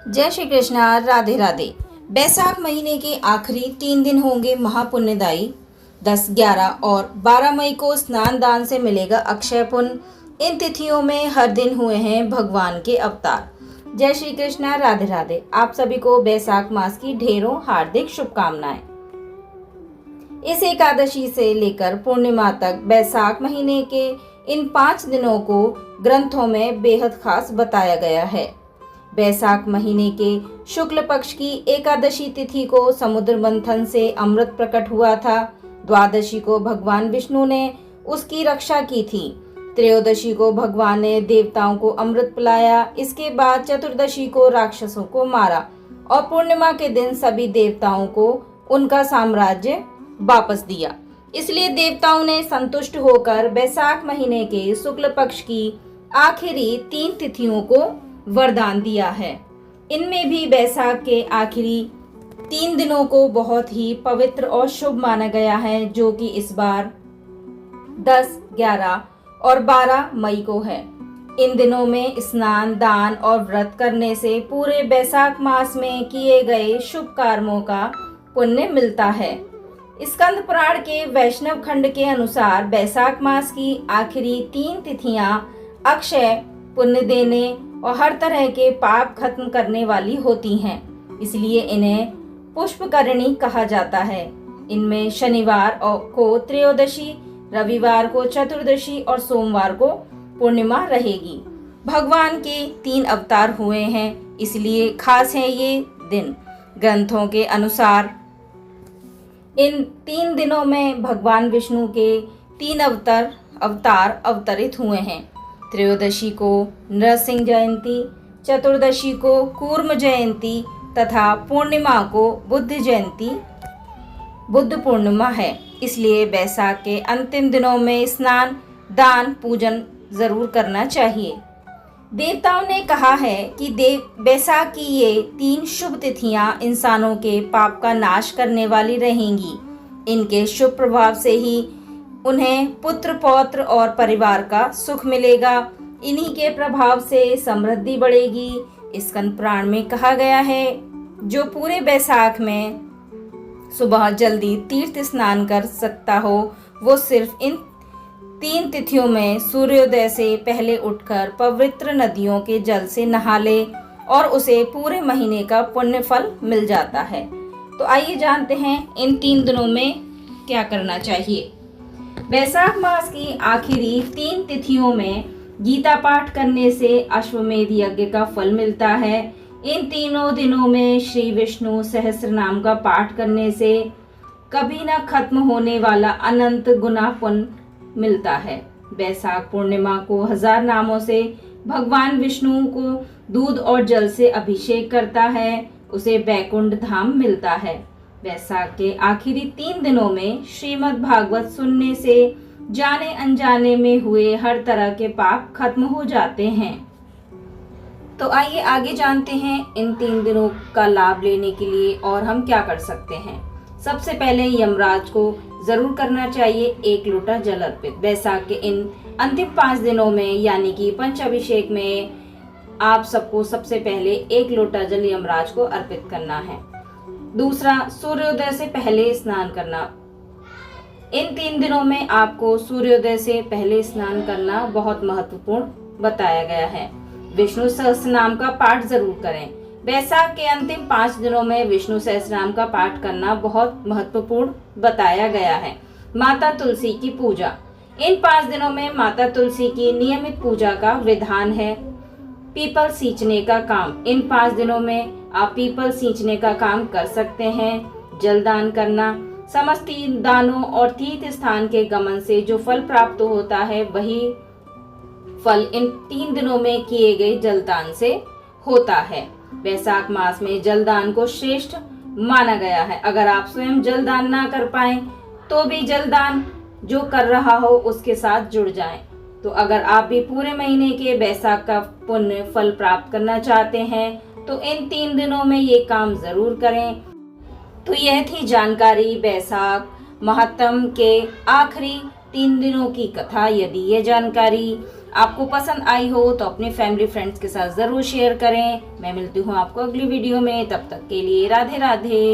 जय श्री कृष्णा। राधे राधे। बैसाख महीने के आखिरी 3 दिन होंगे महापुण्यदायी। 10, 11 और 12 मई को स्नान दान से मिलेगा अक्षय पुण्य। इन तिथियों में हर दिन हुए हैं भगवान के अवतार। जय श्री कृष्णा। राधे राधे। आप सभी को बैसाख मास की ढेरों हार्दिक शुभकामनाएं। इस एकादशी से लेकर पूर्णिमा तक बैसाख महीने के इन 5 दिनों को ग्रंथों में बेहद खास बताया गया है। बैसाख महीने के शुक्ल पक्ष की एकादशी तिथि को समुद्र मंथन से अमृत प्रकट हुआ था। द्वादशी को भगवान विष्णु ने उसकी रक्षा की थी। त्रयोदशी को भगवान ने देवताओं को अमृत पिलाया। इसके बाद चतुर्दशी को राक्षसों को मारा और पूर्णिमा के दिन सभी देवताओं को उनका साम्राज्य वापस दिया। इसलिए देवताओं ने संतुष्ट होकर बैसाख महीने के शुक्ल पक्ष की आखिरी 3 तिथियों को वरदान दिया है। इनमें भी बैसाख के आखिरी 3 दिनों को बहुत ही पवित्र और शुभ माना गया है, जो कि इस बार 10, 11 और 12 मई को है। इन दिनों में स्नान, दान और व्रत करने से पूरे बैसाख मास में किए गए शुभ कर्मों का पुण्य मिलता है। स्कंद पुराण के वैष्णव खंड के अनुसार बैसाख मास की आखिरी 3 तिथियां अक्षय पुण्य देने और हर तरह के पाप खत्म करने वाली होती हैं। इसलिए इन्हें पुष्पकरणी कहा जाता है। इनमें शनिवार को त्रयोदशी, रविवार को चतुर्दशी और सोमवार को पूर्णिमा रहेगी। भगवान के 3 अवतार हुए हैं, इसलिए खास है ये दिन। ग्रंथों के अनुसार इन 3 दिनों में भगवान विष्णु के 3 अवतार अवतरित हुए हैं। त्रयोदशी को नरसिंह जयंती, चतुर्दशी को कूर्म जयंती तथा पूर्णिमा को बुद्ध पूर्णिमा है। इसलिए बैसाख के अंतिम दिनों में स्नान, दान, पूजन जरूर करना चाहिए। देवताओं ने कहा है कि बैसाख की ये 3 शुभ तिथियां इंसानों के पाप का नाश करने वाली रहेंगी। इनके शुभ प्रभाव से ही उन्हें पुत्र, पौत्र और परिवार का सुख मिलेगा। इन्हीं के प्रभाव से समृद्धि बढ़ेगी। स्कंद पुराण में कहा गया है, जो पूरे बैसाख में सुबह जल्दी तीर्थ स्नान कर सकता हो, वो सिर्फ इन 3 तिथियों में सूर्योदय से पहले उठकर पवित्र नदियों के जल से नहा ले और उसे पूरे महीने का पुण्य फल मिल जाता है। तो आइए जानते हैं इन 3 दिनों में क्या करना चाहिए। बैसाख मास की आखिरी 3 तिथियों में गीता पाठ करने से अश्वमेध यज्ञ का फल मिलता है। इन तीनों दिनों में श्री विष्णु सहस्त्र नाम का पाठ करने से कभी न खत्म होने वाला अनंत गुना पुण्य मिलता है। बैसाख पूर्णिमा को 1000 नामों से भगवान विष्णु को दूध और जल से अभिषेक करता है, उसे बैकुंठ धाम मिलता है। बैसाख के आखिरी 3 दिनों में श्रीमद् भागवत सुनने से जाने अनजाने में हुए हर तरह के पाप खत्म हो जाते हैं। तो आइए आगे जानते हैं इन 3 दिनों का लाभ लेने के लिए और हम क्या कर सकते हैं। सबसे पहले यमराज को जरूर करना चाहिए 1 लोटा जल अर्पित। बैसाख के इन अंतिम 5 दिनों में यानी कि पंचाभिषेक में आप सबको सबसे पहले 1 लोटा जल यमराज को अर्पित करना है। दूसरा, सूर्योदय से पहले स्नान करना। इन 3 दिनों में आपको सूर्योदय से पहले स्नान करना बहुत महत्वपूर्ण बताया गया है। विष्णु सहस्त्र नाम का पाठ जरूर करें। बैसाख के अंतिम 5 दिनों में विष्णु सहस्त्र नाम का पाठ करना बहुत महत्वपूर्ण बताया गया है। माता तुलसी की पूजा। इन 5 दिनों में माता तुलसी की नियमित पूजा का विधान है। पीपल सींचने का काम। इन 5 दिनों में आप पीपल सींचने का काम कर सकते हैं। जलदान करना। समस्त दानों और तीर्थ स्थान के गमन से जो फल प्राप्त होता है, वही फल इन 3 दिनों में किए गए जलदान से होता है। बैसाख मास में जलदान को श्रेष्ठ माना गया है। अगर आप स्वयं जलदान ना कर पाए तो भी जलदान जो कर रहा हो उसके साथ जुड़ जाएं। तो अगर आप भी पूरे महीने के बैसाख का पुण्य फल प्राप्त करना चाहते हैं तो इन 3 दिनों में ये काम जरूर करें। तो यह थी जानकारी बैसाख महात्म के आखिरी 3 दिनों की कथा। यदि ये जानकारी आपको पसंद आई हो तो अपने फैमिली फ्रेंड्स के साथ ज़रूर शेयर करें। मैं मिलती हूँ आपको अगली वीडियो में, तब तक के लिए राधे राधे।